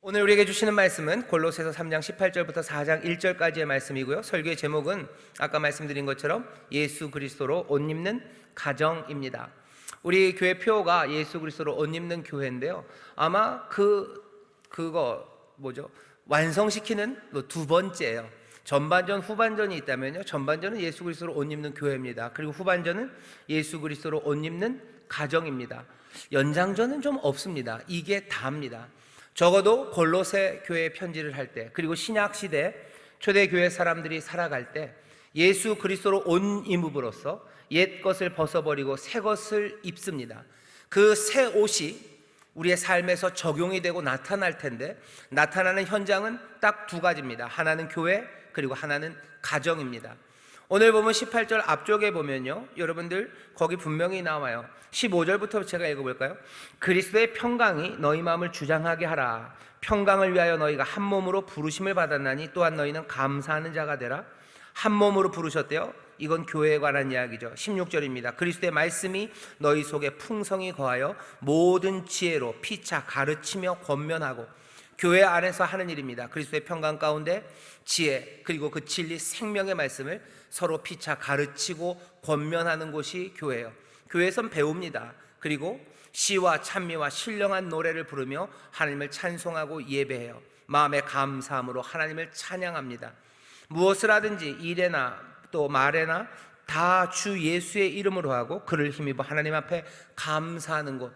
오늘 우리에게 주시는 말씀은 골로새서 3장 18절부터 4장 1절까지의 말씀이고요. 설교의 제목은 아까 말씀드린 것처럼 예수 그리스도로 옷 입는 가정입니다. 우리 교회 표어가 예수 그리스도로 옷 입는 교회인데요. 아마 그거 완성시키는 두 번째예요. 전반전, 후반전이 있다면요. 전반전은 예수 그리스도로 옷 입는 교회입니다. 그리고 후반전은 예수 그리스도로 옷 입는 가정입니다. 연장전은 좀 없습니다. 이게 다입니다. 적어도 골로새 교회 편지를 할 때, 그리고 신약 시대 초대교회 사람들이 살아갈 때 예수 그리스도로 옷 입음으로써 옛 것을 벗어버리고 새 것을 입습니다. 그 새 옷이 우리의 삶에서 적용이 되고 나타날 텐데, 나타나는 현장은 딱 두 가지입니다. 하나는 교회, 그리고 하나는 가정입니다. 오늘 보면 18절 앞쪽에 보면요, 여러분들 거기 분명히 나와요. 15절부터 제가 읽어볼까요? 그리스도의 평강이 너희 마음을 주장하게 하라. 평강을 위하여 너희가 한 몸으로 부르심을 받았나니 또한 너희는 감사하는 자가 되라. 한 몸으로 부르셨대요. 이건 교회에 관한 이야기죠. 16절입니다. 그리스도의 말씀이 너희 속에 풍성히 거하여 모든 지혜로 피차 가르치며 권면하고. 교회 안에서 하는 일입니다. 그리스도의 평강 가운데 지혜, 그리고 그 진리 생명의 말씀을 서로 피차 가르치고 권면하는 곳이 교회예요. 교회에선 배웁니다. 그리고 시와 찬미와 신령한 노래를 부르며 하나님을 찬송하고 예배해요. 마음의 감사함으로 하나님을 찬양합니다. 무엇을 하든지 일에나 또 말에나 다 주 예수의 이름으로 하고 그를 힘입어 하나님 앞에 감사하는 곳,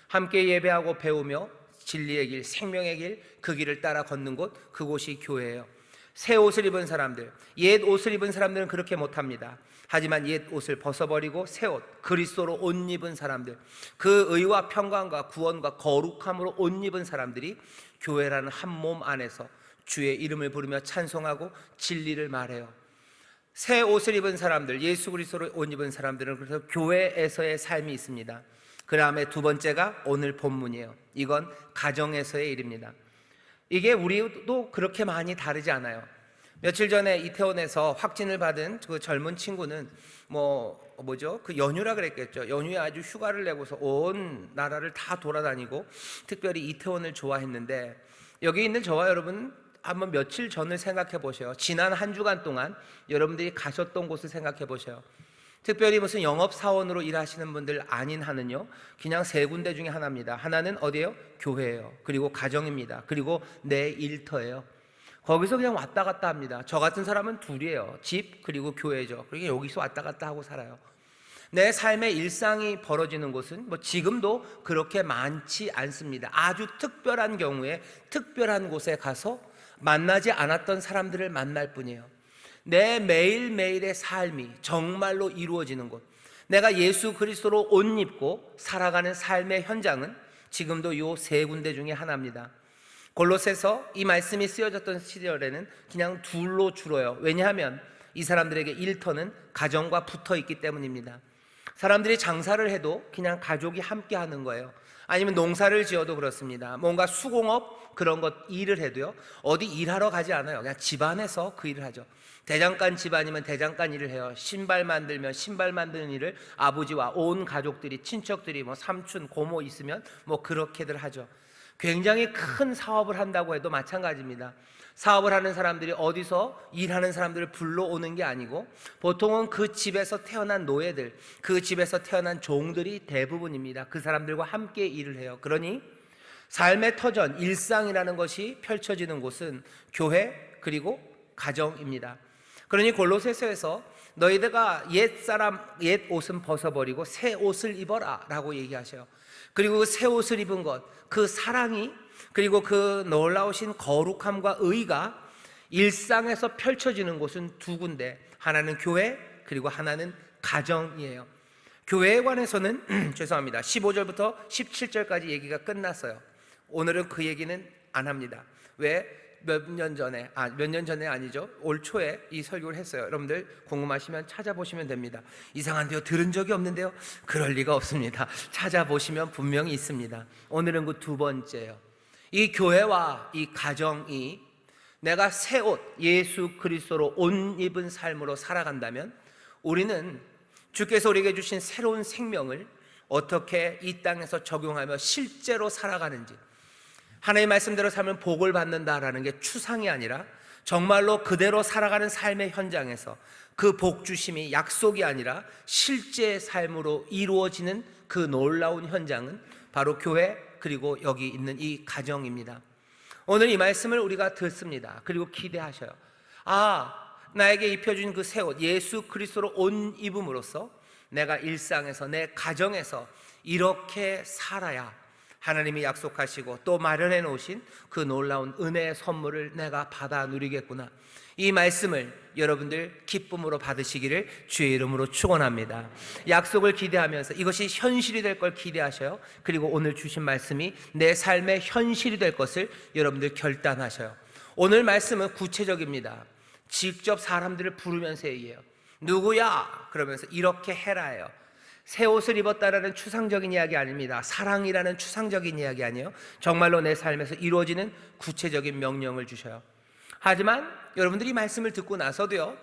함께 예배하고 배우며 진리의 길, 생명의 길, 그 길을 따라 걷는 곳, 그곳이 교회예요. 새 옷을 입은 사람들, 옛 옷을 입은 사람들은 그렇게 못합니다. 하지만 옛 옷을 벗어버리고 새 옷, 그리스도로 옷 입은 사람들, 그 의와 평강과 구원과 거룩함으로 옷 입은 사람들이 교회라는 한 몸 안에서 주의 이름을 부르며 찬송하고 진리를 말해요. 새 옷을 입은 사람들, 예수 그리스도로 옷 입은 사람들은 그래서 교회에서의 삶이 있습니다. 그 다음에 두 번째가 오늘 본문이에요. 이건 가정에서의 일입니다. 이게 우리도 그렇게 많이 다르지 않아요. 며칠 전에 이태원에서 확진을 받은 그 젊은 친구는 그 연휴라 그랬겠죠. 연휴에 아주 휴가를 내고서 온 나라를 다 돌아다니고 특별히 이태원을 좋아했는데, 여기 있는 저와 여러분 한번 며칠 전을 생각해 보세요. 지난 한 주간 동안 여러분들이 가셨던 곳을 생각해 보세요. 특별히 무슨 영업사원으로 일하시는 분들 아닌 한은요, 그냥 세 군데 중에 하나입니다. 하나는 어디예요? 교회예요. 그리고 가정입니다. 그리고 내 일터예요. 거기서 그냥 왔다 갔다 합니다. 저 같은 사람은 둘이에요. 집 그리고 교회죠. 그러니까 여기서 왔다 갔다 하고 살아요. 내 삶의 일상이 벌어지는 곳은 지금도 그렇게 많지 않습니다. 아주 특별한 경우에 특별한 곳에 가서 만나지 않았던 사람들을 만날 뿐이에요. 내 매일매일의 삶이 정말로 이루어지는 곳, 내가 예수 그리스도로 옷 입고 살아가는 삶의 현장은 지금도 이 세 군데 중에 하나입니다. 골로새서 이 말씀이 쓰여졌던 시절에는 그냥 둘로 줄어요. 왜냐하면 이 사람들에게 일터는 가정과 붙어 있기 때문입니다. 사람들이 장사를 해도 그냥 가족이 함께 하는 거예요. 아니면 농사를 지어도 그렇습니다. 뭔가 수공업 그런 것 일을 해도요, 어디 일하러 가지 않아요. 그냥 집안에서 그 일을 하죠. 대장간 집안이면 대장간 일을 해요. 신발 만들면 신발 만드는 일을 아버지와 온 가족들이, 친척들이, 삼촌, 고모 있으면 그렇게들 하죠. 굉장히 큰 사업을 한다고 해도 마찬가지입니다. 사업을 하는 사람들이 어디서 일하는 사람들을 불러오는 게 아니고 보통은 그 집에서 태어난 노예들, 그 집에서 태어난 종들이 대부분입니다. 그 사람들과 함께 일을 해요. 그러니 삶의 터전, 일상이라는 것이 펼쳐지는 곳은 교회 그리고 가정입니다. 그러니 골로새서에서 너희들가 옛 옷은 벗어버리고 새 옷을 입어라 라고 얘기하셔요. 그리고 그 새 옷을 입은 것, 그 사랑이, 그리고 그 놀라우신 거룩함과 의가 일상에서 펼쳐지는 곳은 두 군데, 하나는 교회 그리고 하나는 가정이에요. 교회에 관해서는 죄송합니다, 15절부터 17절까지 얘기가 끝났어요. 오늘은 그 얘기는 안 합니다. 왜? 몇 년 전에 아니죠, 올 초에 이 설교를 했어요. 여러분들 궁금하시면 찾아보시면 됩니다. 이상한데요, 들은 적이 없는데요? 그럴 리가 없습니다. 찾아보시면 분명히 있습니다. 오늘은 그 두 번째예요. 이 교회와 이 가정이 내가 새 옷, 예수 그리스도로 옷 입은 삶으로 살아간다면 우리는 주께서 우리에게 주신 새로운 생명을 어떻게 이 땅에서 적용하며 실제로 살아가는지, 하나님의 말씀대로 살면 복을 받는다라는 게 추상이 아니라 정말로 그대로 살아가는 삶의 현장에서 그 복 주심이 약속이 아니라 실제 삶으로 이루어지는 그 놀라운 현장은 바로 교회, 그리고 여기 있는 이 가정입니다. 오늘 이 말씀을 우리가 듣습니다. 그리고 기대하셔요. 나에게 입혀준 그 새 옷, 예수 그리스도로 옷 입음으로써 내가 일상에서, 내 가정에서 이렇게 살아야 하나님이 약속하시고 또 마련해 놓으신 그 놀라운 은혜의 선물을 내가 받아 누리겠구나. 이 말씀을 여러분들 기쁨으로 받으시기를 주의 이름으로 축원합니다. 약속을 기대하면서 이것이 현실이 될 걸 기대하셔요. 그리고 오늘 주신 말씀이 내 삶의 현실이 될 것을 여러분들 결단하셔요. 오늘 말씀은 구체적입니다. 직접 사람들을 부르면서 얘기해요. 누구야? 그러면서 이렇게 해라예요. 새 옷을 입었다라는 추상적인 이야기 아닙니다. 사랑이라는 추상적인 이야기 아니에요. 정말로 내 삶에서 이루어지는 구체적인 명령을 주셔요. 하지만 여러분들이 말씀을 듣고 나서도요,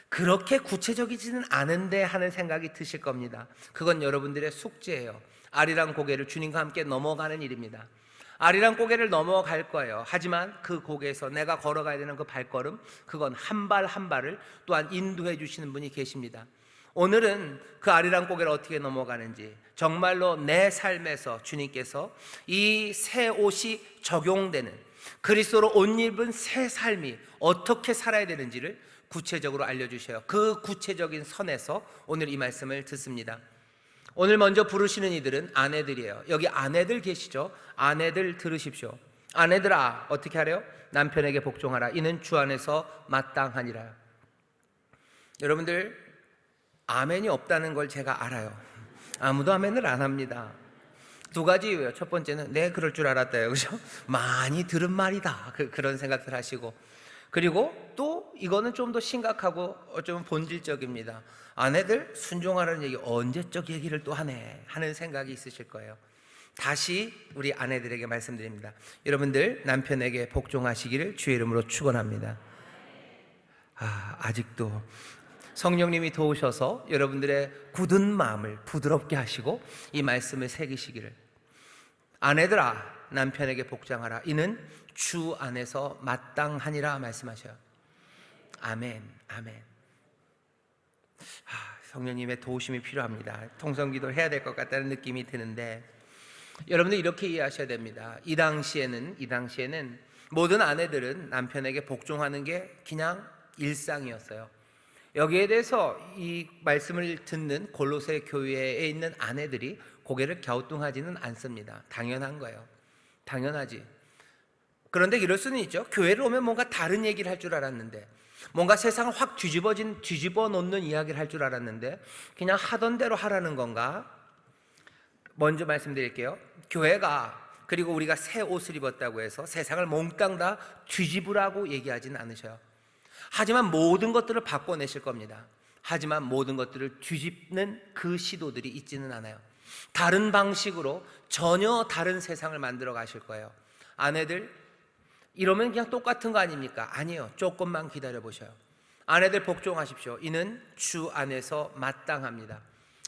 그렇게 구체적이지는 않은데 하는 생각이 드실 겁니다. 그건 여러분들의 숙제예요. 아리랑 고개를 주님과 함께 넘어가는 일입니다. 아리랑 고개를 넘어갈 거예요. 하지만 그 고개에서 내가 걸어가야 되는 그 발걸음, 그건 한 발 한 발을 또한 인도해 주시는 분이 계십니다. 오늘은 그 아리랑 고개를 어떻게 넘어가는지, 정말로 내 삶에서 주님께서 이 새 옷이 적용되는 그리스도로 옷 입은 새 삶이 어떻게 살아야 되는지를 구체적으로 알려주셔요. 그 구체적인 선에서 오늘 이 말씀을 듣습니다. 오늘 먼저 부르시는 이들은 아내들이에요. 여기 아내들 계시죠? 아내들 들으십시오. 아내들아, 어떻게 하래요? 남편에게 복종하라. 이는 주 안에서 마땅하니라. 여러분들, 아멘이 없다는 걸 제가 알아요. 아무도 아멘을 안 합니다. 두 가지 이유예요. 첫 번째는 네, 그럴 줄 알았다요. 그죠? 많이 들은 말이다. 그런 생각들 하시고, 그리고 또 이거는 좀 더 심각하고 좀 본질적입니다. 아내들 순종하라는 얘기 언제적 얘기를 또 하네 하는 생각이 있으실 거예요. 다시 우리 아내들에게 말씀드립니다. 여러분들 남편에게 복종하시기를 주의 이름으로 축원합니다. 아직도 성령님이 도우셔서 여러분들의 굳은 마음을 부드럽게 하시고 이 말씀을 새기시기를. 아내들아, 남편에게 복종하라. 이는 주 안에서 마땅하니라 말씀하셔요. 아멘, 아멘. 성령님의 도우심이 필요합니다. 통성기도를 해야 될 것 같다는 느낌이 드는데, 여러분들 이렇게 이해하셔야 됩니다. 이 당시에는 모든 아내들은 남편에게 복종하는 게 그냥 일상이었어요. 여기에 대해서 이 말씀을 듣는 골로새 교회에 있는 아내들이 고개를 갸우뚱하지는 않습니다. 당연한 거예요. 당연하지. 그런데 이럴 수는 있죠. 교회를 오면 뭔가 다른 얘기를 할 줄 알았는데, 뭔가 세상을 확 뒤집어 놓는 이야기를 할 줄 알았는데 그냥 하던 대로 하라는 건가? 먼저 말씀드릴게요. 교회가, 그리고 우리가 새 옷을 입었다고 해서 세상을 몽땅 다 뒤집으라고 얘기하지는 않으셔요. 하지만 모든 것들을 바꿔내실 겁니다. 하지만 모든 것들을 뒤집는 그 시도들이 있지는 않아요. 다른 방식으로 전혀 다른 세상을 만들어 가실 거예요. 아내들, 이러면 그냥 똑같은 거 아닙니까? 아니에요. 조금만 기다려 보셔요. 아내들 복종하십시오. 이는 주 안에서 마땅합니다.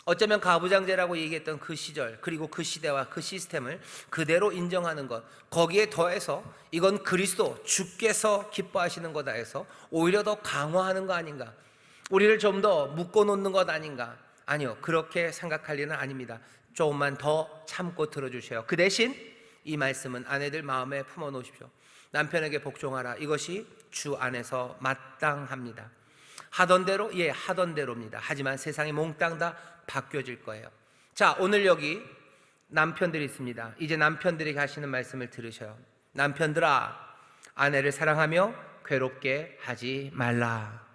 어쩌면 가부장제라고 얘기했던 그 시절, 그리고 그 시대와 그 시스템을 그대로 인정하는 것, 거기에 더해서 이건 그리스도 주께서 기뻐하시는 거다 해서 오히려 더 강화하는 거 아닌가? 우리를 좀 더 묶어놓는 것 아닌가? 아니요, 그렇게 생각할 일은 아닙니다. 조금만 더 참고 들어주세요. 그 대신 이 말씀은 아내들 마음에 품어놓으십시오. 남편에게 복종하라. 이것이 주 안에서 마땅합니다. 하던 대로, 하던 대로입니다. 하지만 세상이 몽땅 다 바뀌어질 거예요. 자, 오늘 여기 남편들이 있습니다. 이제 남편들에게 하시는 말씀을 들으셔요. 남편들아, 아내를 사랑하며 괴롭게 하지 말라.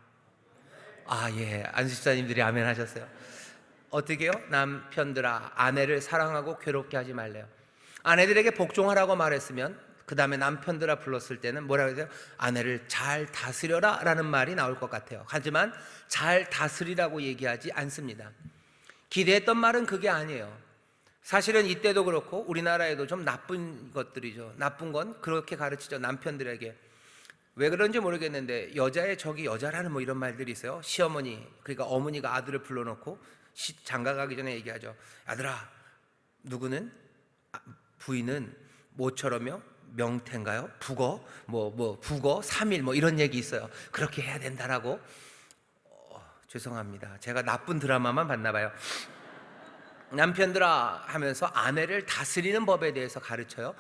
안수집사님들이 아멘 하셨어요. 어떻게요? 남편들아, 아내를 사랑하고 괴롭게 하지 말래요. 아내들에게 복종하라고 말했으면 그 다음에 남편들아 불렀을 때는 뭐라고 해야 돼요? 아내를 잘 다스려라 라는 말이 나올 것 같아요. 하지만 잘 다스리라고 얘기하지 않습니다. 기대했던 말은 그게 아니에요. 사실은 이때도 그렇고 우리나라에도 좀 나쁜 것들이죠. 나쁜 건 그렇게 가르치죠. 남편들에게. 왜 그런지 모르겠는데 여자의 적이 여자라는 뭐 이런 말들이 있어요. 시어머니, 그러니까 어머니가 아들을 불러놓고 장가 가기 전에 얘기하죠. 아들아, 누구는 부인은 모처럼요 명태인가요? 북어? 북어 3일 이런 얘기 있어요. 그렇게 해야 된다라고. 죄송합니다. 제가 나쁜 드라마만 봤나 봐요. 남편들아 하면서 아내를 다스리는 법에 대해서 가르쳐요.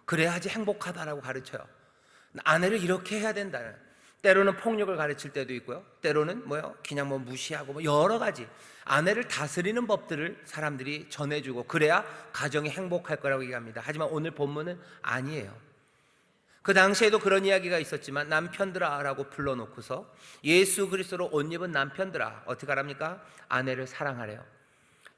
그래야지 행복하다라고 가르쳐요. 아내를 이렇게 해야 된다는. 때로는 폭력을 가르칠 때도 있고요. 때로는 그냥 무시하고 여러 가지 아내를 다스리는 법들을 사람들이 전해주고 그래야 가정이 행복할 거라고 얘기합니다. 하지만 오늘 본문은 아니에요. 그 당시에도 그런 이야기가 있었지만 남편들아 라고 불러놓고서 예수 그리스도로 옷 입은 남편들아 어떻게 하랍니까? 아내를 사랑하래요.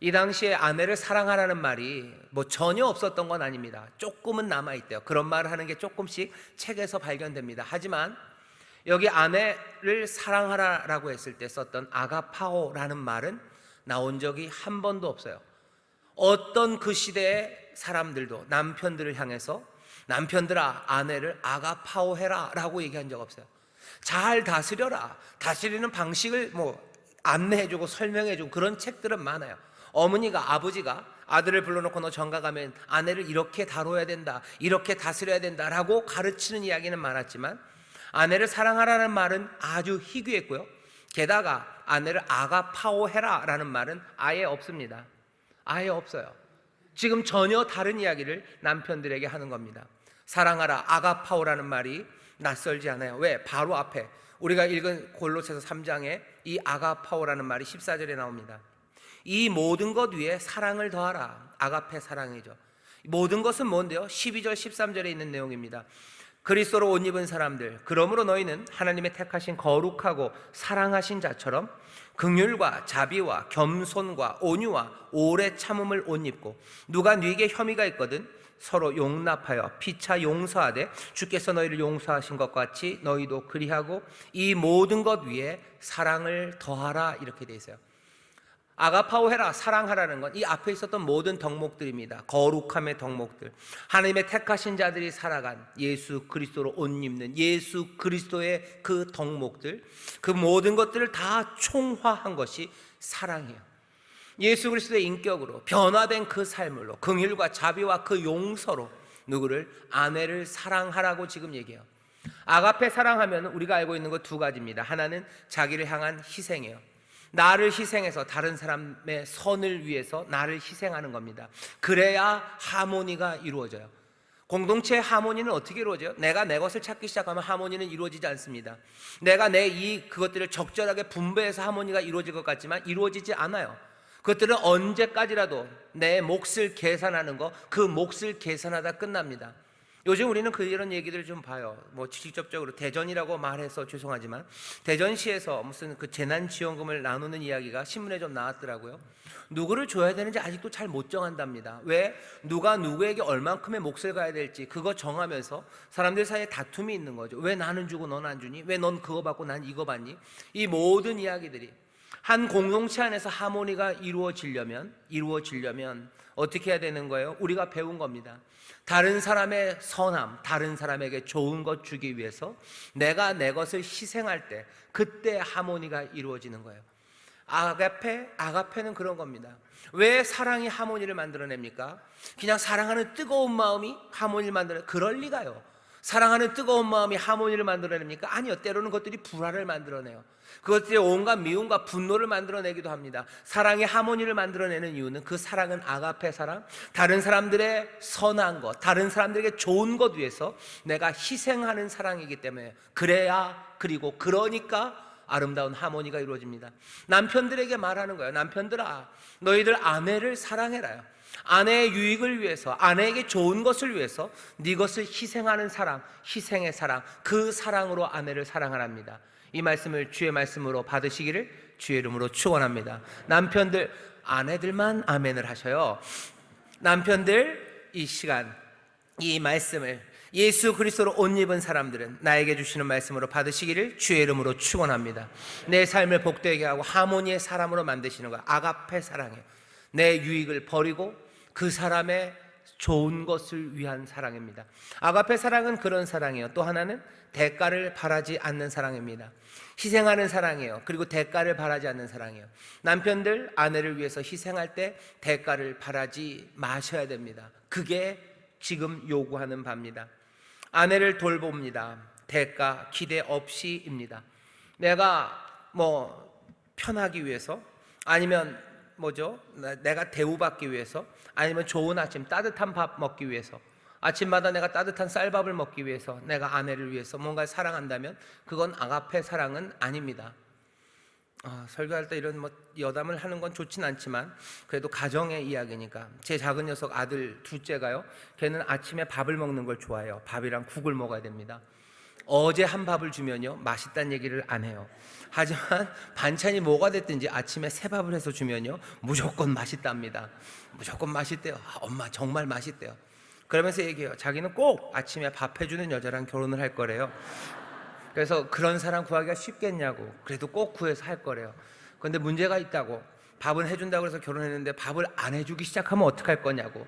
이 당시에 아내를 사랑하라는 말이 전혀 없었던 건 아닙니다. 조금은 남아있대요. 그런 말을 하는 게 조금씩 책에서 발견됩니다. 하지만 여기 아내를 사랑하라라고 했을 때 썼던 아가파오라는 말은 나온 적이 한 번도 없어요. 어떤 그 시대의 사람들도 남편들을 향해서 남편들아 아내를 아가파오해라 라고 얘기한 적 없어요. 잘 다스려라. 다스리는 방식을 안내해주고 설명해주고 그런 책들은 많아요. 어머니가 아버지가 아들을 불러놓고 너 장가 가면 아내를 이렇게 다뤄야 된다, 이렇게 다스려야 된다라고 가르치는 이야기는 많았지만 아내를 사랑하라는 말은 아주 희귀했고요. 게다가 아내를 아가파오해라 라는 말은 아예 없습니다. 아예 없어요. 지금 전혀 다른 이야기를 남편들에게 하는 겁니다. 사랑하라, 아가파오라는 말이 낯설지 않아요. 왜? 바로 앞에 우리가 읽은 골로새서 3장에 이 아가파오라는 말이 14절에 나옵니다. 이 모든 것 위에 사랑을 더하라. 아가페 사랑이죠. 모든 것은 뭔데요? 12절 13절에 있는 내용입니다. 그리스도로 옷 입은 사람들, 그러므로 너희는 하나님의 택하신 거룩하고 사랑하신 자처럼 긍휼과 자비와 겸손과 온유와 오래 참음을 옷 입고 누가 네게 혐의가 있거든 서로 용납하여 피차 용서하되 주께서 너희를 용서하신 것 같이 너희도 그리하고 이 모든 것 위에 사랑을 더하라 이렇게 돼 있어요. 아가파오해라, 사랑하라는 건 이 앞에 있었던 모든 덕목들입니다. 거룩함의 덕목들, 하나님의 택하신 자들이 살아간 예수 그리스도로 옷 입는 예수 그리스도의 그 덕목들, 그 모든 것들을 다 총화한 것이 사랑이에요. 예수 그리스도의 인격으로 변화된 그 삶으로 긍휼과 자비와 그 용서로 누구를? 아내를 사랑하라고 지금 얘기해요. 아가페 사랑하면 우리가 알고 있는 것 두 가지입니다. 하나는 자기를 향한 희생이에요. 나를 희생해서 다른 사람의 선을 위해서 나를 희생하는 겁니다. 그래야 하모니가 이루어져요. 공동체의 하모니는 어떻게 이루어져요? 내가 내 것을 찾기 시작하면 하모니는 이루어지지 않습니다. 내가 그것들을 적절하게 분배해서 하모니가 이루어질 것 같지만 이루어지지 않아요. 그것들은 언제까지라도 내 몫을 계산하는 거, 그 몫을 계산하다 끝납니다. 요즘 우리는 이런 얘기들을 좀 봐요. 직접적으로 대전이라고 말해서 죄송하지만 대전시에서 무슨 그 재난지원금을 나누는 이야기가 신문에 좀 나왔더라고요. 누구를 줘야 되는지 아직도 잘 못 정한답니다. 왜? 누가 누구에게 얼만큼의 몫을 가야 될지 그거 정하면서 사람들 사이에 다툼이 있는 거죠. 왜 나는 주고 넌 안 주니? 왜 넌 그거 받고 난 이거 받니? 이 모든 이야기들이 한 공동체 안에서 하모니가 이루어지려면 어떻게 해야 되는 거예요? 우리가 배운 겁니다. 다른 사람의 선함, 다른 사람에게 좋은 것 주기 위해서 내가 내 것을 희생할 때 그때 하모니가 이루어지는 거예요. 아가페는 그런 겁니다. 왜 사랑이 하모니를 만들어냅니까? 그냥 사랑하는 뜨거운 마음이 하모니를 만들어내요? 그럴 리가요. 사랑하는 뜨거운 마음이 하모니를 만들어냅니까? 아니요. 때로는 그것들이 불화를 만들어내요. 그것들이 온갖 미움과 분노를 만들어내기도 합니다. 사랑의 하모니를 만들어내는 이유는 그 사랑은 아가페 사랑, 다른 사람들의 선한 것, 다른 사람들에게 좋은 것 위해서 내가 희생하는 사랑이기 때문에 그러니까 아름다운 하모니가 이루어집니다. 남편들에게 말하는 거예요. 남편들아, 너희들 아내를 사랑해라요. 아내의 유익을 위해서, 아내에게 좋은 것을 위해서 네 것을 희생하는 사랑, 희생의 사랑, 그 사랑으로 아내를 사랑하랍니다. 이 말씀을 주의 말씀으로 받으시기를 주의 이름으로 축원합니다. 남편들, 아내들만 아멘을 하셔요. 남편들, 이 시간 이 말씀을 예수 그리스도로 옷 입은 사람들은 나에게 주시는 말씀으로 받으시기를 주의 이름으로 축원합니다. 내 삶을 복되게 하고 하모니의 사람으로 만드시는 것, 아가페 사랑이에요. 내 유익을 버리고 그 사람의 좋은 것을 위한 사랑입니다. 아가페 사랑은 그런 사랑이에요. 또 하나는 대가를 바라지 않는 사랑입니다. 희생하는 사랑이에요. 그리고 대가를 바라지 않는 사랑이에요. 남편들 아내를 위해서 희생할 때 대가를 바라지 마셔야 됩니다. 그게 지금 요구하는 바입니다. 아내를 돌봅니다. 대가 기대 없이입니다. 내가 편하기 위해서, 아니면 내가 대우받기 위해서, 아니면 좋은 아침 따뜻한 밥 먹기 위해서, 아침마다 내가 따뜻한 쌀밥을 먹기 위해서, 내가 아내를 위해서 뭔가 사랑한다면 그건 아가페 사랑은 아닙니다. 설교할 때 이런 여담을 하는 건 좋진 않지만 그래도 가정의 이야기니까, 제 작은 녀석 아들 둘째가요, 걔는 아침에 밥을 먹는 걸 좋아해요. 밥이랑 국을 먹어야 됩니다. 어제 한 밥을 주면요 맛있다는 얘기를 안 해요. 하지만 반찬이 뭐가 됐든지 아침에 새 밥을 해서 주면요 무조건 맛있답니다. 무조건 맛있대요. 엄마 정말 맛있대요. 그러면서 얘기해요. 자기는 꼭 아침에 밥 해주는 여자랑 결혼을 할 거래요. 그래서 그런 사람 구하기가 쉽겠냐고. 그래도 꼭 구해서 할 거래요. 그런데 문제가 있다고. 밥은 해준다고 해서 결혼했는데 밥을 안 해주기 시작하면 어떡할 거냐고.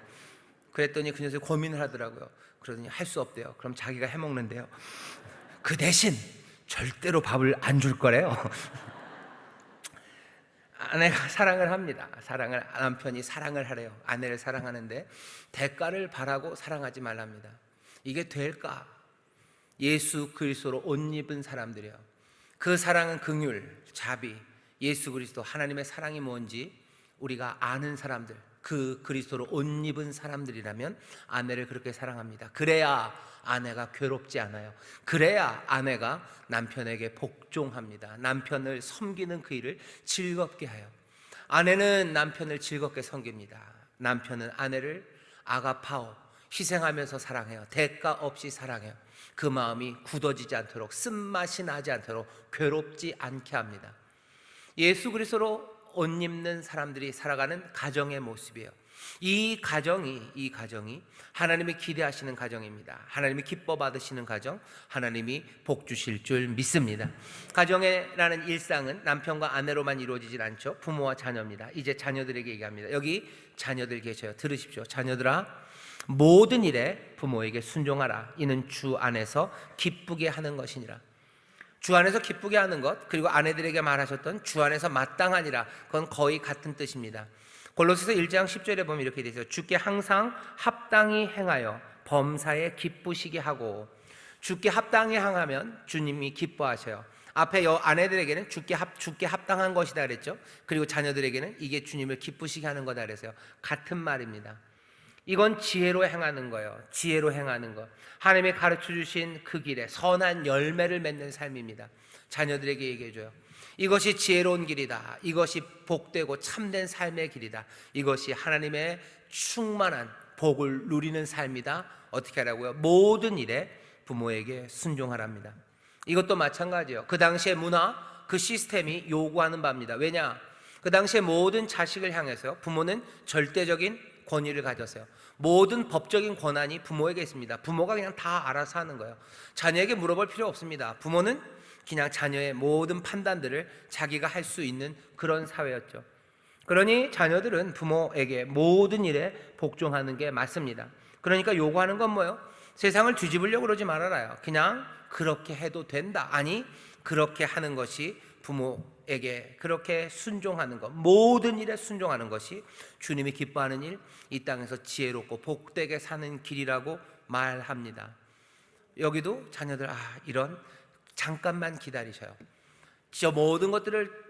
그랬더니 그 녀석이 고민을 하더라고요. 그러더니 할 수 없대요. 그럼 자기가 해먹는데요. 그 대신 절대로 밥을 안 줄 거래요. 아내가 사랑을 합니다. 남편이 사랑을 하래요. 아내를 사랑하는데 대가를 바라고 사랑하지 말랍니다. 이게 될까? 예수 그리스도로 옷 입은 사람들이요, 그 사랑은 긍휼, 자비, 예수 그리스도 하나님의 사랑이 뭔지 우리가 아는 사람들, 그 그리스도로 옷 입은 사람들이라면 아내를 그렇게 사랑합니다. 그래야 아내가 괴롭지 않아요. 그래야 아내가 남편에게 복종합니다. 남편을 섬기는 그 일을 즐겁게 해요. 아내는 남편을 즐겁게 섬깁니다. 남편은 아내를 아가파오, 희생하면서 사랑해요. 대가 없이 사랑해요. 그 마음이 굳어지지 않도록, 쓴맛이 나지 않도록 괴롭지 않게 합니다. 예수 그리스도로 옷 입는 사람들이 살아가는 가정의 모습이에요. 이 가정이 하나님이 기대하시는 가정입니다. 하나님이 기뻐 받으시는 가정, 하나님이 복 주실 줄 믿습니다. 가정이라는 일상은 남편과 아내로만 이루어지질 않죠. 부모와 자녀입니다. 이제 자녀들에게 얘기합니다. 여기 자녀들 계셔요. 들으십시오. 자녀들아, 모든 일에 부모에게 순종하라. 이는 주 안에서 기쁘게 하는 것이니라. 주 안에서 기쁘게 하는 것, 그리고 아내들에게 말하셨던 주 안에서 마땅하니라, 그건 거의 같은 뜻입니다. 골로새서 1장 10절에 보면 이렇게 되어 있어요. 주께 항상 합당히 행하여 범사에 기쁘시게 하고. 주께 합당히 행하면 주님이 기뻐하셔요. 앞에 아내들에게는 주께 합당한 것이다 그랬죠. 그리고 자녀들에게는 이게 주님을 기쁘시게 하는 거다 그랬어요. 같은 말입니다. 이건 지혜로 행하는 거예요. 지혜로 행하는 것, 하나님이 가르쳐 주신 그 길에 선한 열매를 맺는 삶입니다. 자녀들에게 얘기해줘요. 이것이 지혜로운 길이다. 이것이 복되고 참된 삶의 길이다. 이것이 하나님의 충만한 복을 누리는 삶이다. 어떻게 하라고요? 모든 일에 부모에게 순종하랍니다. 이것도 마찬가지예요. 그 당시의 문화, 그 시스템이 요구하는 바입니다. 왜냐? 그 당시에 모든 자식을 향해서 부모는 절대적인 권위를 가졌어요. 모든 법적인 권한이 부모에게 있습니다. 부모가 그냥 다 알아서 하는 거예요. 자녀에게 물어볼 필요 없습니다. 부모는 그냥 자녀의 모든 판단들을 자기가 할 수 있는 그런 사회였죠. 그러니 자녀들은 부모에게 모든 일에 복종하는 게 맞습니다. 그러니까 요구하는 건 뭐예요? 세상을 뒤집으려고 그러지 말아라요. 그냥 그렇게 해도 된다. 아니, 그렇게 하는 것이 부모에게 그렇게 순종하는 것, 모든 일에 순종하는 것이 주님이 기뻐하는 일, 이 땅에서 지혜롭고 복되게 사는 길이라고 말합니다. 여기도 자녀들, 이런, 잠깐만 기다리셔요. 저 모든 것들을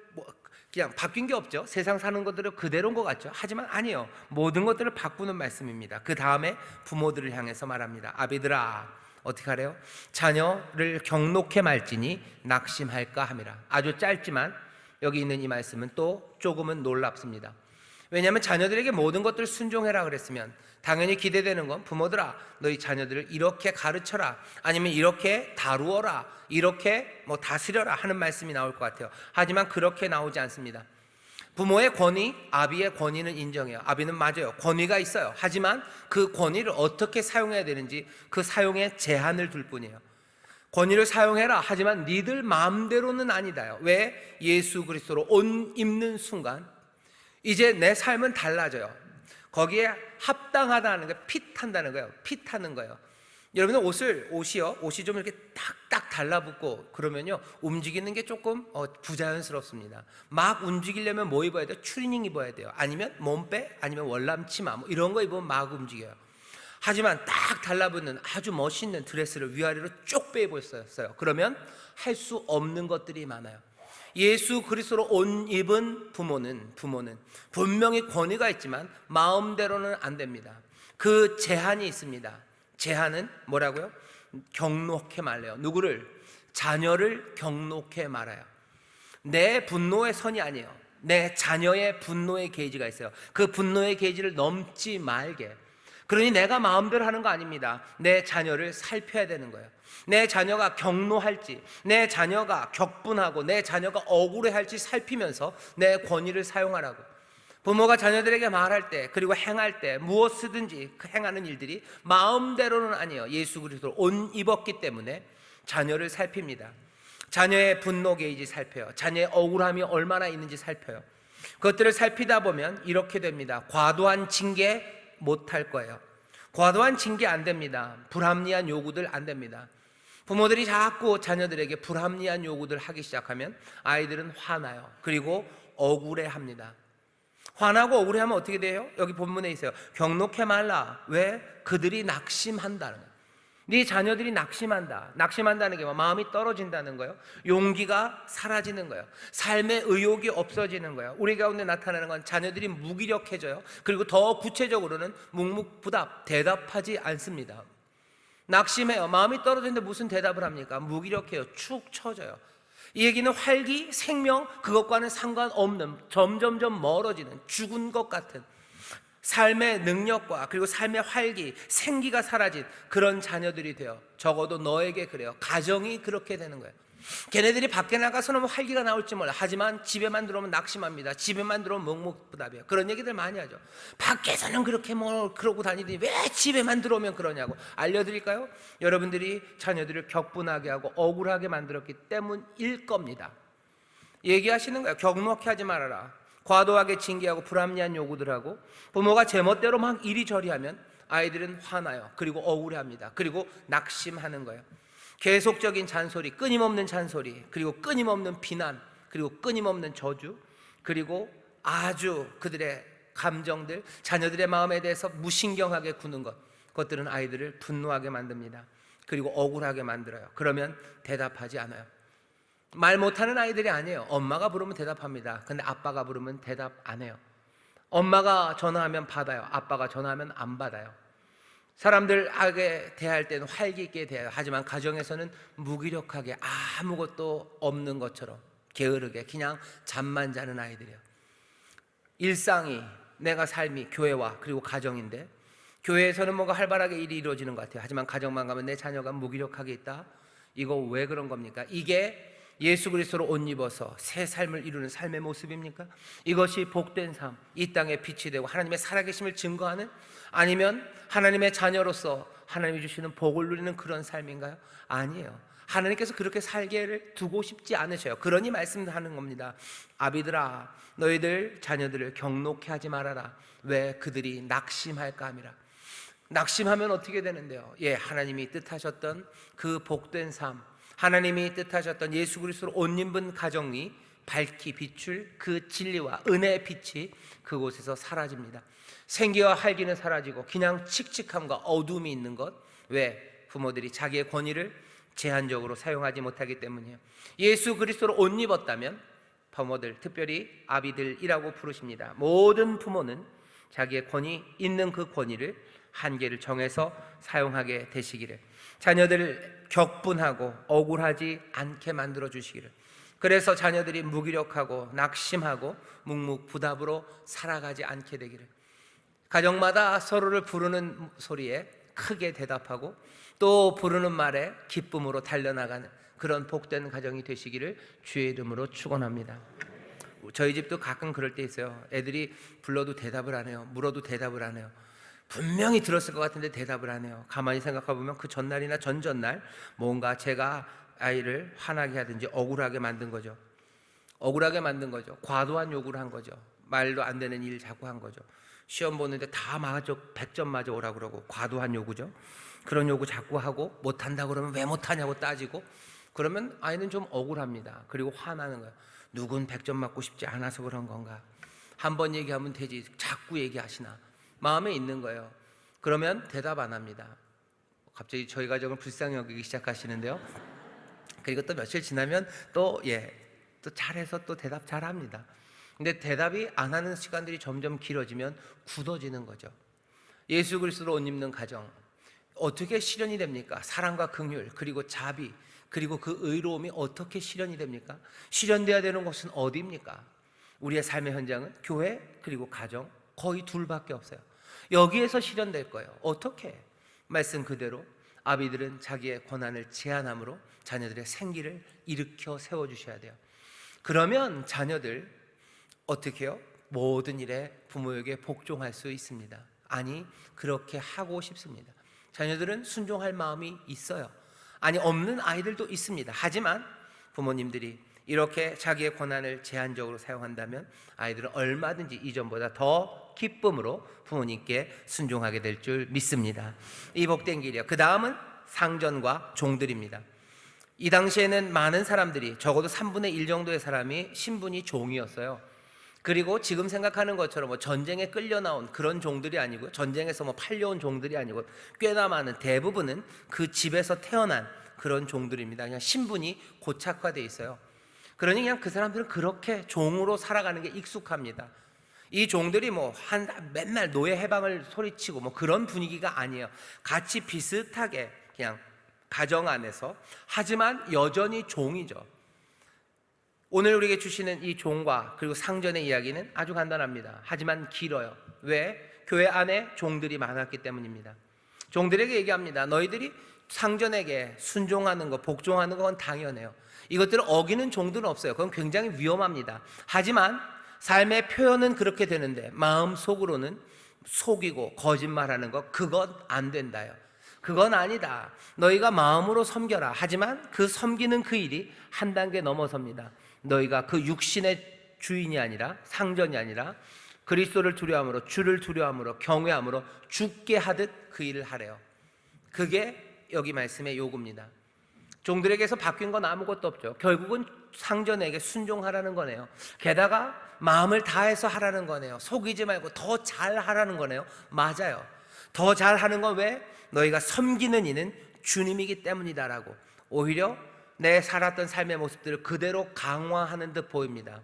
그냥 바뀐 게 없죠. 세상 사는 것들은 그대로인 것 같죠. 하지만 아니에요. 모든 것들을 바꾸는 말씀입니다. 그 다음에 부모들을 향해서 말합니다. 아비들아, 어떻게 하래요? 자녀를 경록해 말지니 낙심할까 함이라. 아주 짧지만 여기 있는 이 말씀은 또 조금은 놀랍습니다. 왜냐하면 자녀들에게 모든 것들을 순종해라 그랬으면 당연히 기대되는 건, 부모들아, 너희 자녀들을 이렇게 가르쳐라, 아니면 이렇게 다루어라, 이렇게 다스려라 하는 말씀이 나올 것 같아요. 하지만 그렇게 나오지 않습니다. 부모의 권위, 아비의 권위는 인정해요. 아비는 맞아요. 권위가 있어요. 하지만 그 권위를 어떻게 사용해야 되는지 그 사용에 제한을 둘 뿐이에요. 권위를 사용해라. 하지만 니들 마음대로는 아니다요. 왜? 예수 그리스도로 옷 입는 순간 이제 내 삶은 달라져요. 거기에 합당하다는 게 핏한다는 거예요. 핏하는 거예요. 여러분은 옷이 좀 이렇게 딱딱 달라붙고 그러면요, 움직이는 게 조금 부자연스럽습니다. 막 움직이려면 뭐 입어야 돼요? 추리닝 입어야 돼요. 아니면 몸빼, 아니면 월남치마 이런 거 입으면 막 움직여요. 하지만 딱 달라붙는 아주 멋있는 드레스를 위아래로 쭉 빼입었어요. 그러면 할 수 없는 것들이 많아요. 예수 그리스도로 옷 입은 부모는 분명히 권위가 있지만 마음대로는 안 됩니다. 그 제한이 있습니다. 제한은 뭐라고요? 경록해 말해요. 누구를? 자녀를 경록해 말아요. 내 분노의 선이 아니에요. 내 자녀의 분노의 게이지가 있어요. 그 분노의 게이지를 넘지 말게. 그러니 내가 마음대로 하는 거 아닙니다. 내 자녀를 살펴야 되는 거예요. 내 자녀가 경노할지, 내 자녀가 격분하고 내 자녀가 억울해할지 살피면서 내 권위를 사용하라고. 부모가 자녀들에게 말할 때 그리고 행할 때 무엇이든지 그 행하는 일들이 마음대로는 아니에요. 예수 그리스도로 옷 입었기 때문에 자녀를 살핍니다. 자녀의 분노 게이지 살펴요. 자녀의 억울함이 얼마나 있는지 살펴요. 그것들을 살피다 보면 이렇게 됩니다. 과도한 징계 못할 거예요. 과도한 징계 안 됩니다. 불합리한 요구들 안 됩니다. 부모들이 자꾸 자녀들에게 불합리한 요구들 하기 시작하면 아이들은 화나요. 그리고 억울해합니다. 화나고 억울해하면 어떻게 돼요? 여기 본문에 있어요. 경록해 말라. 왜? 그들이 낙심한다는 거예요. 네 자녀들이 낙심한다는 게 마음이 떨어진다는 거예요. 용기가 사라지는 거예요. 삶의 의욕이 없어지는 거예요. 우리 가운데 나타나는 건 자녀들이 무기력해져요. 그리고 더 구체적으로는 묵묵부답, 대답하지 않습니다. 낙심해요. 마음이 떨어지는데 무슨 대답을 합니까? 무기력해요. 축 처져요. 이 얘기는 활기, 생명, 그것과는 상관없는, 점점점 멀어지는, 죽은 것 같은 삶의 능력과 그리고 삶의 활기, 생기가 사라진 그런 자녀들이 돼요. 적어도 너에게 그래요. 가정이 그렇게 되는 거예요. 걔네들이 밖에 나가서는 활기가 나올지 몰라. 하지만 집에만 들어오면 낙심합니다. 집에만 들어오면 묵묵부답이에요. 그런 얘기들 많이 하죠. 밖에서는 그렇게 그러고 다니더니 왜 집에만 들어오면 그러냐고. 알려드릴까요? 여러분들이 자녀들을 격분하게 하고 억울하게 만들었기 때문일 겁니다. 얘기하시는 거예요. 경록해 하지 말아라. 과도하게 징계하고 불합리한 요구들하고 부모가 제멋대로 막 이리저리 하면 아이들은 화나요. 그리고 억울해합니다. 그리고 낙심하는 거예요. 계속적인 잔소리, 끊임없는 잔소리, 그리고 끊임없는 비난, 그리고 끊임없는 저주, 그리고 아주 그들의 감정들, 자녀들의 마음에 대해서 무신경하게 구는 그것들은 아이들을 분노하게 만듭니다. 그리고 억울하게 만들어요. 그러면 대답하지 않아요. 말 못하는 아이들이 아니에요. 엄마가 부르면 대답합니다. 근데 아빠가 부르면 대답 안 해요. 엄마가 전화하면 받아요. 아빠가 전화하면 안 받아요. 사람들에게 대할 때는 활기 있게 대해요. 하지만 가정에서는 무기력하게 아무것도 없는 것처럼 게으르게 그냥 잠만 자는 아이들이에요. 일상이, 내가 삶이 교회와 그리고 가정인데 교회에서는 뭔가 활발하게 일이 이루어지는 것 같아요. 하지만 가정만 가면 내 자녀가 무기력하게 있다. 이거 왜 그런 겁니까? 이게 예수 그리스도로 옷 입어서 새 삶을 이루는 삶의 모습입니까? 이것이 복된 삶, 이 땅에 빛이 되고 하나님의 살아계심을 증거하는, 아니면 하나님의 자녀로서 하나님이 주시는 복을 누리는 그런 삶인가요? 아니에요. 하나님께서 그렇게 살게를 두고 싶지 않으셔요. 그러니 말씀하는 겁니다. 아비들아, 너희들 자녀들을 경록해 하지 말아라. 왜? 그들이 낙심할까 함이라. 낙심하면 어떻게 되는데요? 하나님이 뜻하셨던 그 복된 삶, 하나님이 뜻하셨던 예수 그리스도로 옷 입은 가정이 밝히 비출 그 진리와 은혜의 빛이 그곳에서 사라집니다. 생기와 활기는 사라지고 그냥 칙칙함과 어둠이 있는 것. 왜? 부모들이 자기의 권위를 제한적으로 사용하지 못하기 때문이에요. 예수 그리스도로 옷 입었다면 부모들, 특별히 아비들이라고 부르십니다. 모든 부모는 자기의 권위 있는 그 권위를 한계를 정해서 사용하게 되시기를, 자녀들을 격분하고 억울하지 않게 만들어 주시기를, 그래서 자녀들이 무기력하고 낙심하고 묵묵부답으로 살아가지 않게 되기를, 가정마다 서로를 부르는 소리에 크게 대답하고 또 부르는 말에 기쁨으로 달려나가는 그런 복된 가정이 되시기를 주의 이름으로 축원합니다. 저희 집도 가끔 그럴 때 있어요. 애들이 불러도 대답을 안 해요. 물어도 대답을 안 해요. 분명히 들었을 것 같은데 대답을 안 해요. 가만히 생각해보면 그 전날이나 전전날 뭔가 제가 아이를 화나게 하든지 억울하게 만든 거죠. 억울하게 만든 거죠. 과도한 요구를 한 거죠. 말도 안 되는 일 자꾸 한 거죠. 시험 보는데 다 맞아, 100점 맞아 오라 그러고, 과도한 요구죠. 그런 요구 자꾸 하고 못한다 그러면 왜 못하냐고 따지고, 그러면 아이는 좀 억울합니다. 그리고 화나는 거예요. 누군 100점 맞고 싶지 않아서 그런 건가? 한 번 얘기하면 되지 자꾸 얘기하시나? 마음에 있는 거예요. 그러면 대답 안 합니다. 갑자기 저희 가정을 불쌍히 여기기 시작하시는데요. 그리고 또 며칠 지나면 또 잘해서 또 대답 잘합니다. 근데 대답이 안 하는 시간들이 점점 길어지면 굳어지는 거죠. 예수 그리스도로 옷 입는 가정, 어떻게 실현이 됩니까? 사랑과 긍휼, 그리고 자비, 그리고 그 의로움이 어떻게 실현이 됩니까? 실현돼야 되는 곳은 어디입니까? 우리의 삶의 현장은 교회 그리고 가정, 거의 둘밖에 없어요. 여기에서 실현될 거예요. 어떻게? 말씀 그대로 아비들은 자기의 권한을 제한함으로 자녀들의 생기를 일으켜 세워주셔야 돼요. 그러면 자녀들 어떻게 해요? 모든 일에 부모에게 복종할 수 있습니다. 아니, 그렇게 하고 싶습니다. 자녀들은 순종할 마음이 있어요. 아니, 없는 아이들도 있습니다. 하지만 부모님들이 이렇게 자기의 권한을 제한적으로 사용한다면 아이들은 얼마든지 이전보다 더 기쁨으로 부모님께 순종하게 될 줄 믿습니다. 이 복된 길이요. 그 다음은 상전과 종들입니다. 이 당시에는 많은 사람들이, 적어도 3분의 1 정도의 사람이 신분이 종이었어요. 그리고 지금 생각하는 것처럼 뭐 전쟁에 끌려 나온 그런 종들이 아니고, 전쟁에서 뭐 팔려온 종들이 아니고, 꽤나 많은, 대부분은 그 집에서 태어난 그런 종들입니다. 그냥 신분이 고착화되어 있어요. 그러니 그냥 그 사람들은 그렇게 종으로 살아가는 게 익숙합니다. 이 종들이 맨날 노예 해방을 소리치고 그런 분위기가 아니에요. 같이 비슷하게 그냥 가정 안에서, 하지만 여전히 종이죠. 오늘 우리에게 주시는 이 종과 그리고 상전의 이야기는 아주 간단합니다. 하지만 길어요. 왜? 교회 안에 종들이 많았기 때문입니다. 종들에게 얘기합니다. 너희들이 상전에게 순종하는 거, 복종하는 건 당연해요. 이것들을 어기는 종들은 없어요. 그건 굉장히 위험합니다. 하지만 삶의 표현은 그렇게 되는데 마음속으로는 속이고 거짓말하는 거, 그건 안 된다요. 그건 아니다. 너희가 마음으로 섬겨라. 하지만 그 섬기는 그 일이 한 단계 넘어섭니다. 너희가 그 육신의 주인이 아니라, 상전이 아니라 그리스도를 두려워함으로, 주를 두려워함으로, 경외함으로 죽게 하듯 그 일을 하래요. 그게 여기 말씀의 요구입니다. 종들에게서 바뀐 건 아무것도 없죠. 결국은 상전에게 순종하라는 거네요. 게다가 마음을 다해서 하라는 거네요. 속이지 말고 더 잘하라는 거네요. 맞아요. 더 잘하는 건 왜? 너희가 섬기는 이는 주님이기 때문이다라고, 오히려 내 살았던 삶의 모습들을 그대로 강화하는 듯 보입니다.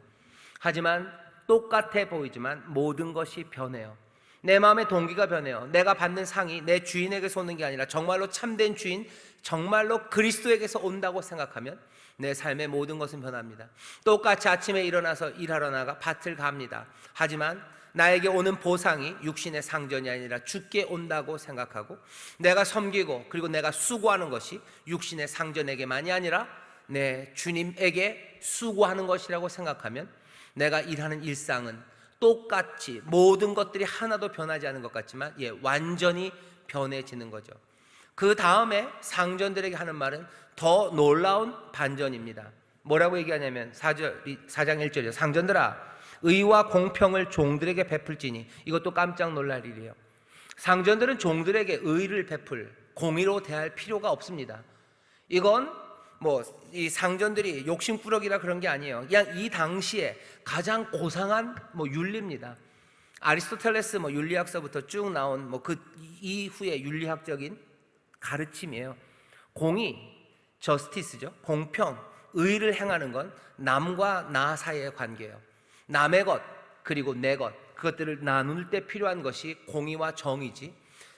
하지만 똑같아 보이지만 모든 것이 변해요. 내 마음의 동기가 변해요. 내가 받는 상이 내 주인에게서 오는 게 아니라 정말로 참된 주인, 정말로 그리스도에게서 온다고 생각하면 내 삶의 모든 것은 변합니다. 똑같이 아침에 일어나서 일하러 나가 밭을 갑니다. 하지만 나에게 오는 보상이 육신의 상전이 아니라 주께 온다고 생각하고, 내가 섬기고 그리고 내가 수고하는 것이 육신의 상전에게만이 아니라 내 주님에게 수고하는 것이라고 생각하면 내가 일하는 일상은 똑같이 모든 것들이 하나도 변하지 않은 것 같지만 완전히 변해지는 거죠. 그 다음에 상전들에게 하는 말은 더 놀라운 반전입니다. 뭐라고 얘기하냐면 4장 1절이요. 상전들아, 의와 공평을 종들에게 베풀지니. 이것도 깜짝 놀랄 일이에요. 상전들은 종들에게 의를 베풀, 공의로 대할 필요가 없습니다. 이건 이 상전들이 욕심꾸러기라 그런 게 아니에요. 그냥 이 당시에 가장 고상한 윤리입니다. 아리스토텔레스 윤리학서부터 쭉 나온 그 이후의 윤리학적인 가르침이에요. 공의, 저스티스죠. 공평, 의를 행하는 건 남과 나 사이의 관계예요. 남의 것 그리고 내 것, 그것들을 나눌 때 필요한 것이 공의와 정의지,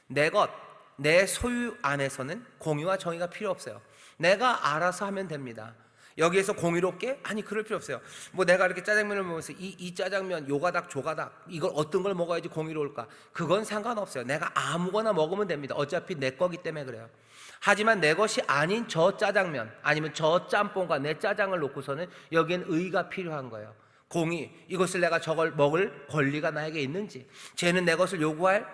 내 것, 내 소유 안에서는 공의와 정의가 필요 없어요. 내가 알아서 하면 됩니다. 여기에서 공의롭게? 아니, 그럴 필요 없어요. 내가 이렇게 짜장면을 먹으면서 이 짜장면 요가닥 조가닥 이걸 어떤 걸 먹어야지 공의로울까? 그건 상관없어요. 내가 아무거나 먹으면 됩니다. 어차피 내 거기 때문에 그래요. 하지만 내 것이 아닌 저 짜장면 아니면 저 짬뽕과 내 짜장을 놓고서는 여기엔 의가 필요한 거예요. 공의, 이것을 내가 저걸 먹을 권리가 나에게 있는지, 쟤는 내 것을 요구할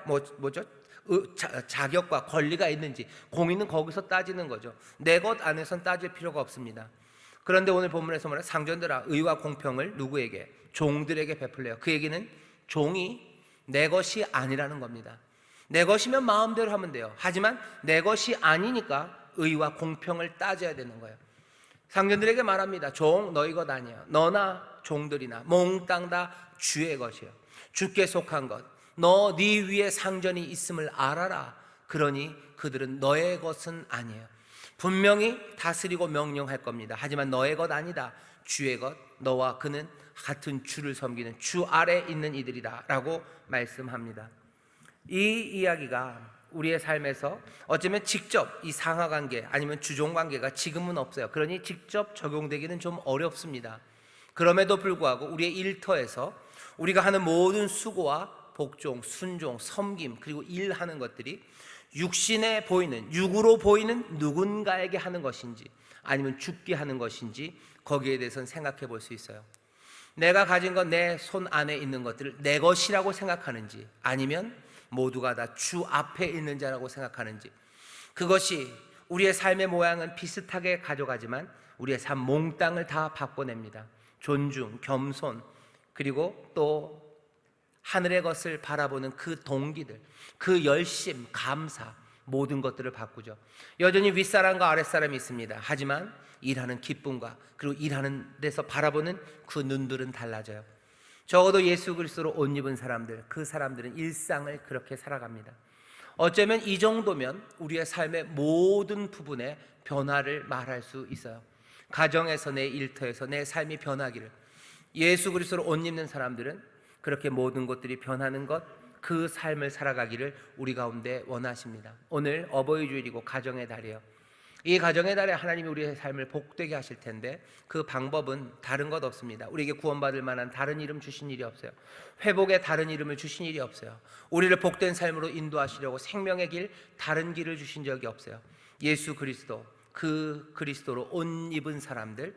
자격과 권리가 있는지, 공의는 거기서 따지는 거죠. 내 것 안에선 따질 필요가 없습니다. 그런데 오늘 본문에서 말해 상전들아, 의와 공평을 누구에게? 종들에게 베풀래요. 그 얘기는 종이 내 것이 아니라는 겁니다. 내 것이면 마음대로 하면 돼요. 하지만 내 것이 아니니까 의와 공평을 따져야 되는 거예요. 상전들에게 말합니다. 종, 너희 것 아니야. 너나 종들이나 몽땅 다 주의 것이에요. 주께 속한 것. 너 네 위에 상전이 있음을 알아라. 그러니 그들은 너의 것은 아니에요. 분명히 다스리고 명령할 겁니다. 하지만 너의 것 아니다. 주의 것. 너와 그는 같은 주를 섬기는 주 아래 있는 이들이다 라고 말씀합니다. 이 이야기가 우리의 삶에서 어쩌면 직접 이 상하관계 아니면 주종관계가 지금은 없어요. 그러니 직접 적용되기는 좀 어렵습니다. 그럼에도 불구하고 우리의 일터에서 우리가 하는 모든 수고와 복종, 순종, 섬김 그리고 일하는 것들이 육신에 보이는, 육으로 보이는 누군가에게 하는 것인지 아니면 죽게 하는 것인지 거기에 대해서는 생각해 볼 수 있어요. 내가 가진 것, 내 손 안에 있는 것들을 내 것이라고 생각하는지 아니면 모두가 다 주 앞에 있는 자라고 생각하는지, 그것이 우리의 삶의 모양은 비슷하게 가져가지만 우리의 삶 몽땅을 다 바꿔냅니다. 존중, 겸손, 그리고 또 하늘의 것을 바라보는 그 동기들, 그 열심, 감사, 모든 것들을 바꾸죠. 여전히 윗사람과 아랫사람이 있습니다. 하지만 일하는 기쁨과 그리고 일하는 데서 바라보는 그 눈들은 달라져요. 적어도 예수 그리스도로 옷 입은 사람들, 그 사람들은 일상을 그렇게 살아갑니다. 어쩌면 이 정도면 우리의 삶의 모든 부분에 변화를 말할 수 있어요. 가정에서, 내 일터에서 내 삶이 변하기를, 예수 그리스도로 옷 입는 사람들은 그렇게 모든 것들이 변하는 것, 그 삶을 살아가기를 우리 가운데 원하십니다. 오늘 어버이 주일이고 가정의 달이에요. 이 가정의 달에 하나님이 우리의 삶을 복되게 하실 텐데 그 방법은 다른 것 없습니다. 우리에게 구원받을 만한 다른 이름 주신 일이 없어요. 회복의 다른 이름을 주신 일이 없어요. 우리를 복된 삶으로 인도하시려고 생명의 길, 다른 길을 주신 적이 없어요. 예수 그리스도, 그 그리스도로 옷 입은 사람들,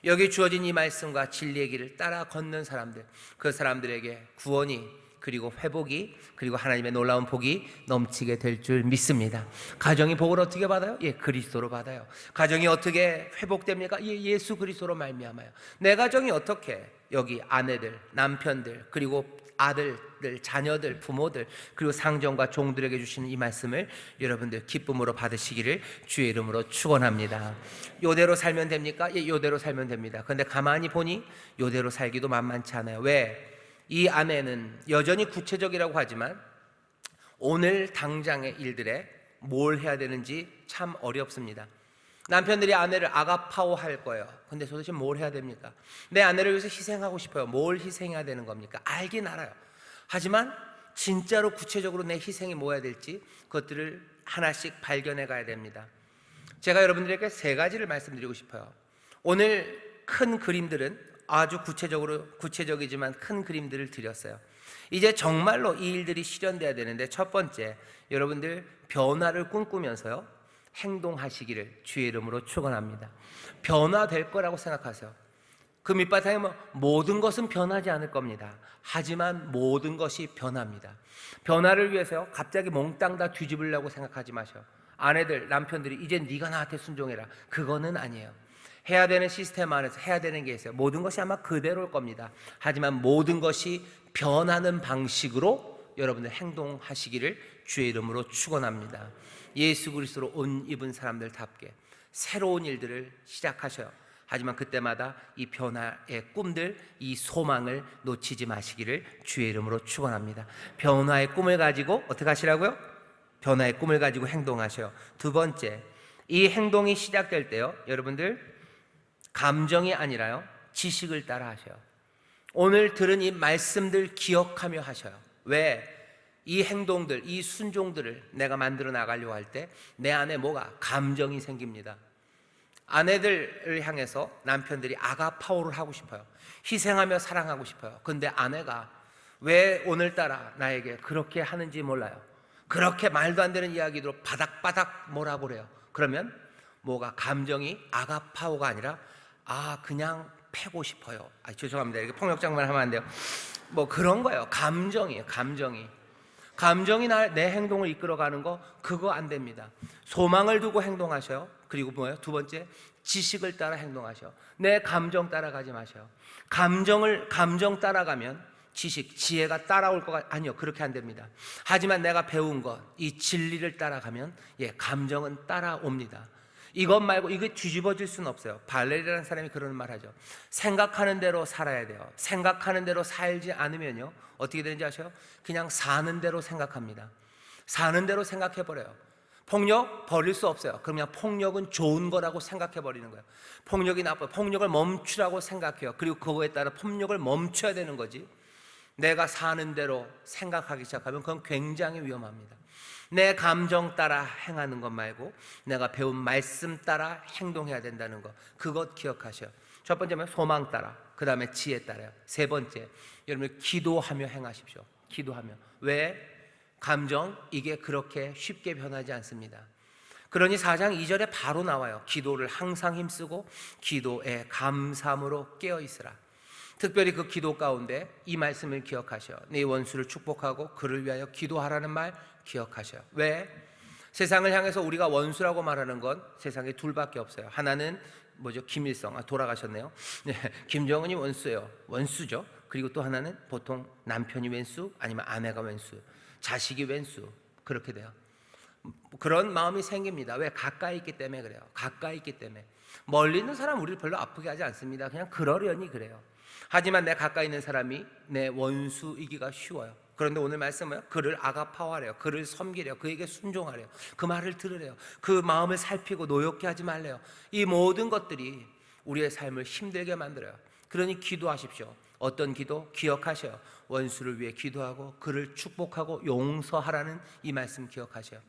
여기 주어진 이 말씀과 진리의 길을 따라 걷는 사람들, 그 사람들에게 구원이, 그리고 회복이, 그리고 하나님의 놀라운 복이 넘치게 될 줄 믿습니다. 가정이 복을 어떻게 받아요? 예, 그리스도로 받아요. 가정이 어떻게 회복됩니까? 예, 예수 그리스도로 말미암아요. 내 가정이 어떻게, 여기 아내들, 남편들, 그리고 아들들, 자녀들, 부모들, 그리고 상전과 종들에게 주시는 이 말씀을 여러분들 기쁨으로 받으시기를 주의 이름으로 축원합니다. 요대로 살면 됩니까? 예, 요대로 살면 됩니다. 그런데 가만히 보니 요대로 살기도 만만치 않아요. 왜? 이 안에는 여전히 구체적이라고 하지만 오늘 당장의 일들에 뭘 해야 되는지 참 어렵습니다. 남편들이 아내를 아가파오 할 거예요. 근데 도대체 뭘 해야 됩니까? 내 아내를 위해서 희생하고 싶어요. 뭘 희생해야 되는 겁니까? 알긴 알아요. 하지만 진짜로 구체적으로 내 희생이 뭐야 될지 그것들을 하나씩 발견해 가야 됩니다. 제가 여러분들에게 세 가지를 말씀드리고 싶어요. 오늘 큰 그림들은 아주 구체적이지만 큰 그림들을 드렸어요. 이제 정말로 이 일들이 실현돼야 되는데, 첫 번째, 여러분들 변화를 꿈꾸면서요 행동하시기를 주의 이름으로 축원합니다. 변화될 거라고 생각하세요. 그 밑바탕에 모든 것은 변하지 않을 겁니다. 하지만 모든 것이 변합니다. 변화를 위해서요 갑자기 몽땅 다 뒤집으려고 생각하지 마셔요. 아내들, 남편들이 이제 네가 나한테 순종해라, 그거는 아니에요. 해야 되는 시스템 안에서 해야 되는 게 있어요. 모든 것이 아마 그대로일 겁니다. 하지만 모든 것이 변하는 방식으로 여러분들 행동하시기를 주의 이름으로 축원합니다. 예수 그리스도로 옷 입은 사람들답게 새로운 일들을 시작하셔요. 하지만 그때마다 이 변화의 꿈들, 이 소망을 놓치지 마시기를 주의 이름으로 축원합니다. 변화의 꿈을 가지고 어떻게 하시라고요? 변화의 꿈을 가지고 행동하셔요. 두 번째, 이 행동이 시작될 때요 여러분들 감정이 아니라요 지식을 따라 하셔요. 오늘 들은 이 말씀들 기억하며 하셔요. 왜? 이 행동들, 이 순종들을 내가 만들어 나가려고 할 때 내 안에 뭐가? 감정이 생깁니다. 아내들을 향해서 남편들이 아가파오를 하고 싶어요. 희생하며 사랑하고 싶어요. 근데 아내가 왜 오늘따라 나에게 그렇게 하는지 몰라요. 그렇게 말도 안 되는 이야기로 바닥바닥 몰아보래요. 그러면 뭐가? 감정이 아가파오가 아니라 그냥 패고 싶어요. 죄송합니다. 이렇게 폭력장만 하면 안 돼요. 뭐 그런 거예요. 감정이에요. 감정이 내 행동을 이끌어가는 거, 그거 안 됩니다. 소망을 두고 행동하셔요. 그리고 뭐예요? 두 번째, 지식을 따라 행동하셔요. 내 감정 따라가지 마셔요. 감정 따라가면 지혜가 따라올 거가 아니요, 그렇게 안 됩니다. 하지만 내가 배운 것, 이 진리를 따라가면 감정은 따라옵니다. 이것 말고 이게 뒤집어질 수는 없어요. 발레리라는 사람이 그런 말 하죠. 생각하는 대로 살아야 돼요. 생각하는 대로 살지 않으면요, 어떻게 되는지 아세요? 그냥 사는 대로 생각합니다. 사는 대로 생각해버려요. 폭력 버릴 수 없어요. 그러면 폭력은 좋은 거라고 생각해버리는 거예요. 폭력이 나빠요. 폭력을 멈추라고 생각해요. 그리고 그거에 따라 폭력을 멈춰야 되는 거지, 내가 사는 대로 생각하기 시작하면 그건 굉장히 위험합니다. 내 감정 따라 행하는 것 말고 내가 배운 말씀 따라 행동해야 된다는 것, 그것 기억하셔요. 첫 번째는 소망 따라, 그 다음에 지혜 따라요. 세 번째, 여러분 기도하며 행하십시오. 기도하며. 왜? 감정, 이게 그렇게 쉽게 변하지 않습니다. 그러니 4장 2절에 바로 나와요. 기도를 항상 힘쓰고 기도에 감사함으로 깨어있으라. 특별히 그 기도 가운데 이 말씀을 기억하셔. 네 원수를 축복하고 그를 위하여 기도하라는 말 기억하셔. 왜? 세상을 향해서 우리가 원수라고 말하는 건 세상에 둘밖에 없어요. 하나는 뭐죠? 김일성, 돌아가셨네요. 네, 김정은이 원수예요. 원수죠. 그리고 또 하나는 보통 남편이 왼수, 아니면 아내가 왼수, 자식이 왼수, 그렇게 돼요. 그런 마음이 생깁니다. 왜? 가까이 있기 때문에 그래요. 가까이 있기 때문에. 멀리 있는 사람 우리를 별로 아프게 하지 않습니다. 그냥 그러려니 그래요. 하지만 내 가까이 있는 사람이 내 원수이기가 쉬워요. 그런데 오늘 말씀은 그를 아가파하래요. 그를 섬기래요. 그에게 순종하래요. 그 말을 들으래요. 그 마음을 살피고 노엽게 하지 말래요. 이 모든 것들이 우리의 삶을 힘들게 만들어요. 그러니 기도하십시오. 어떤 기도? 기억하셔요. 원수를 위해 기도하고 그를 축복하고 용서하라는 이 말씀 기억하셔요.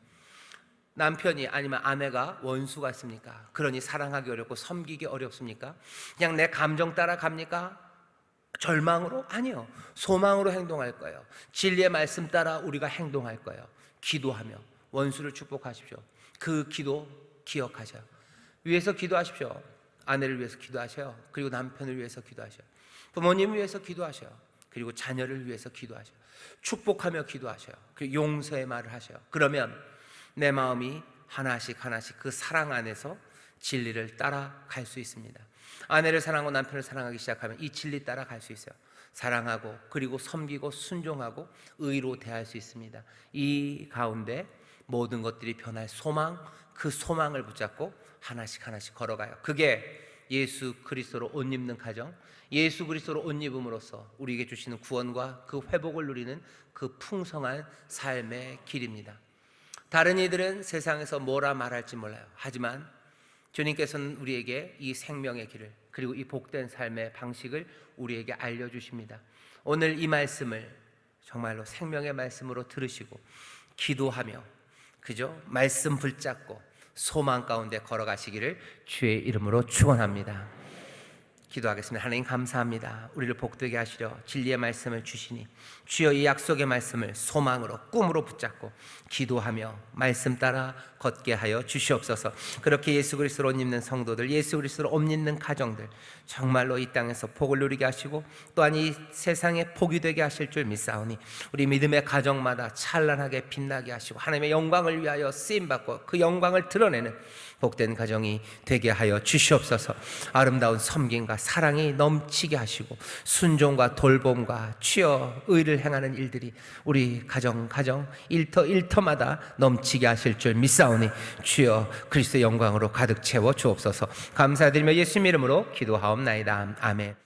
남편이 아니면 아내가 원수 같습니까? 그러니 사랑하기 어렵고 섬기기 어렵습니까? 그냥 내 감정 따라 갑니까? 절망으로? 아니요. 소망으로 행동할 거예요. 진리의 말씀 따라 우리가 행동할 거예요. 기도하며 원수를 축복하십시오. 그 기도 기억하셔요. 위해서 기도하십시오. 아내를 위해서 기도하셔요. 그리고 남편을 위해서 기도하셔요. 부모님을 위해서 기도하셔요. 그리고 자녀를 위해서 기도하셔요. 축복하며 기도하셔요. 그리고 용서의 말을 하셔요. 그러면 내 마음이 하나씩 하나씩 그 사랑 안에서 진리를 따라갈 수 있습니다. 아내를 사랑하고 남편을 사랑하기 시작하면 이 진리 따라 갈 수 있어요. 사랑하고 그리고 섬기고 순종하고 의로 대할 수 있습니다. 이 가운데 모든 것들이 변할 소망, 그 소망을 붙잡고 하나씩 하나씩 걸어가요. 그게 예수 그리스도로 옷 입는 가정, 예수 그리스도로 옷 입음으로써 우리에게 주시는 구원과 그 회복을 누리는 그 풍성한 삶의 길입니다. 다른 이들은 세상에서 뭐라 말할지 몰라요. 하지만 주님께서는 우리에게 이 생명의 길을, 그리고 이 복된 삶의 방식을 우리에게 알려주십니다. 오늘 이 말씀을 정말로 생명의 말씀으로 들으시고 기도하며 그죠? 말씀 붙잡고 소망 가운데 걸어가시기를 주의 이름으로 축원합니다. 기도하겠습니다. 하나님 감사합니다. 우리를 복되게 하시려 진리의 말씀을 주시니 주여 이 약속의 말씀을 소망으로 꿈으로 붙잡고 기도하며 말씀 따라 걷게 하여 주시옵소서. 그렇게 예수 그리스도로 옷 입는 성도들, 예수 그리스도로 옷 입는 가정들 정말로 이 땅에서 복을 누리게 하시고 또한 이 세상에 복이 되게 하실 줄 믿사오니 우리 믿음의 가정마다 찬란하게 빛나게 하시고 하나님의 영광을 위하여 쓰임받고 그 영광을 드러내는 복된 가정이 되게 하여 주시옵소서. 아름다운 섬김과 사랑이 넘치게 하시고 순종과 돌봄과 주여 의를 행하는 일들이 우리 가정 일터마다 넘치게 하실 줄 믿사오니 주여 그리스도의 영광으로 가득 채워 주옵소서. 감사드리며 예수님 이름으로 기도하옵나이다. 아멘.